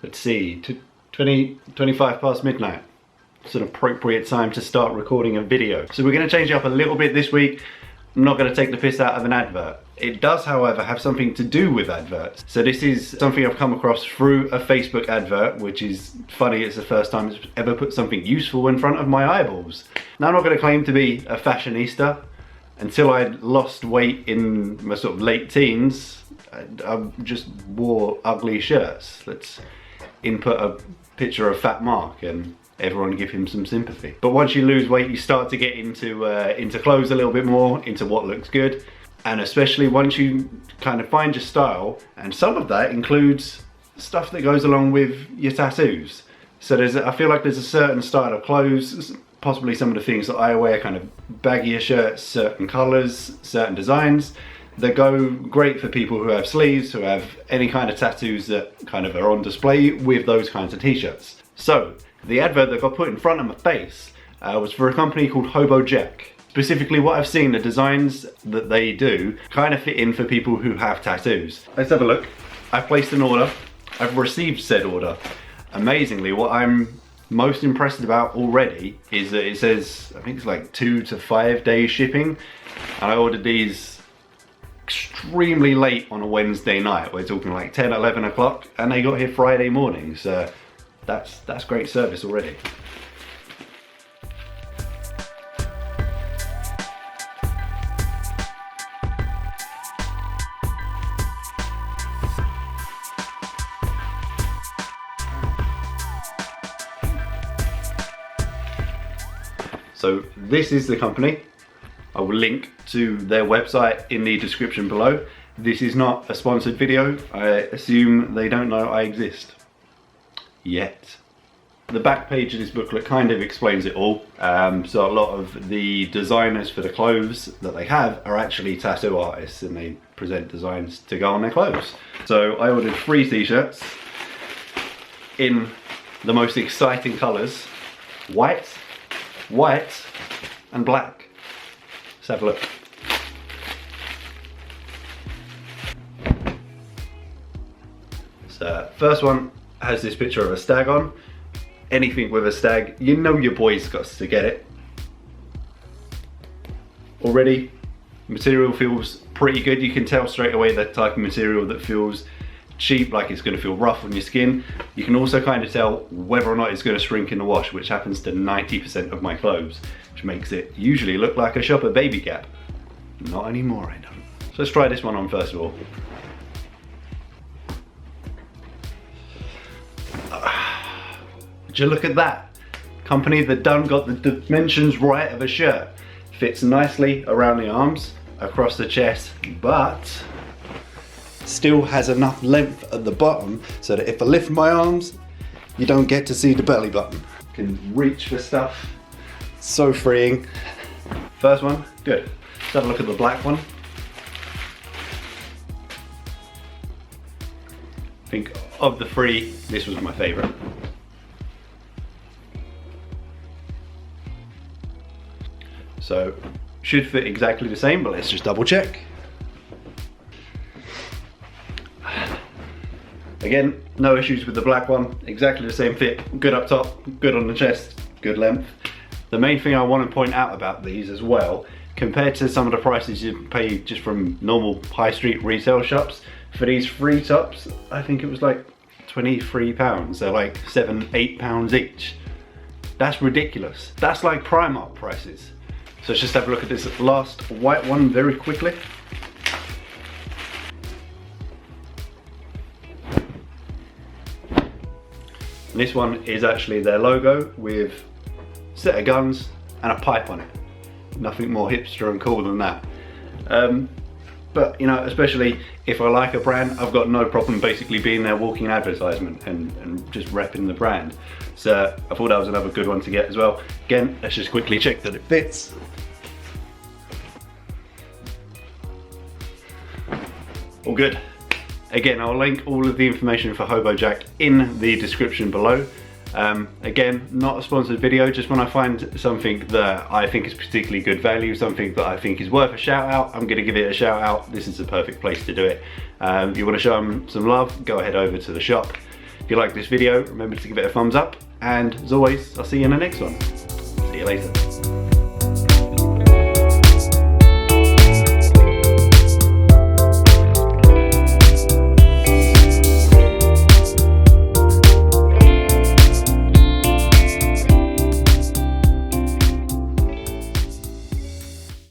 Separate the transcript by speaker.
Speaker 1: Let's see, 25 past midnight. It's an appropriate time to start recording a video. So we're going to change it up a little bit this week. I'm not going to take the piss out of an advert. It does, however, have something to do with adverts. So this is something I've come across through a Facebook advert, which is funny. It's the first time it's ever put something useful in front of my eyeballs. Now, I'm not going to claim to be a fashionista. Until I lost weight in my sort of late teens, I just wore ugly shirts. Let's input a picture of Fat Mark and everyone give him some sympathy. But once you lose weight, you start to get into clothes a little bit more, into what looks good. And especially once you kind of find your style, and some of that includes stuff that goes along with your tattoos. So I feel like there's a certain style of clothes, possibly some of the things that I wear, kind of baggier shirts, certain colors, certain designs, that go great for people who have sleeves, who have any kind of tattoos that kind of are on display with those kinds of t-shirts. So the advert that got put in front of my face was for a company called Hobo Jack. Specifically, what I've seen, the designs that they do kind of fit in for people who have tattoos. Let's have a look. I've placed an order. I've received said order. Amazingly, what I'm most impressed about already is that it says, I think it's like 2 to 5 days shipping. And I ordered these extremely late on a Wednesday night. We're talking like 10, 11 o'clock, and they got here Friday morning. So that's great service already. So this is the company. I will link to their website in the description below. This is not a sponsored video. I assume they don't know I exist. Yet. The back page of this booklet kind of explains it all. So a lot of the designers for the clothes that they have are actually tattoo artists, and they present designs to go on their clothes. So I ordered 3 t-shirts in the most exciting colors: white, and black. Let's have a look. So first one has this picture of a stag on. Anything with a stag, you know your boy's got to get it. Already, material feels pretty good. You can tell straight away the type of material that feels cheap, like it's going to feel rough on your skin. You can also kind of tell whether or not it's going to shrink in the wash, which happens to 90% of my clothes, which makes it usually look like I shop at Baby Gap. Not anymore, I don't. So let's try this one on first of all. Would you look at that? Company that done got the dimensions right of a shirt. Fits nicely around the arms, across the chest, but still has enough length at the bottom so that if I lift my arms, you don't get to see the belly button. Can reach for stuff. So freeing. First one, good. Let's have a look at the black one. I think of the 3, this was my favorite. So, should fit exactly the same, but let's just double check. Again, no issues with the black one, exactly the same fit, good up top, good on the chest, good length. The main thing I want to point out about these as well, compared to some of the prices you pay just from normal high street retail shops, for these 3 tops, I think it was like £23. They're like £7, £8 each. That's ridiculous. That's like Primark prices. So let's just have a look at this last white one very quickly. And this one is actually their logo with a set of guns and a pipe on it. Nothing more hipster and cool than that. But you know, especially if I like a brand, I've got no problem basically being their walking advertisement and just repping the brand. So I thought that was another good one to get as well. Again, let's just quickly check that it fits. All good. Again, I'll link all of the information for Hobo Jack in the description below. Again, not a sponsored video, just when I find something that I think is particularly good value, something that I think is worth a shout out, I'm gonna give it a shout out. This is the perfect place to do it. If you wanna show them some love, go ahead over to the shop. If you like this video, remember to give it a thumbs up, and as always, I'll see you in the next one. See you later.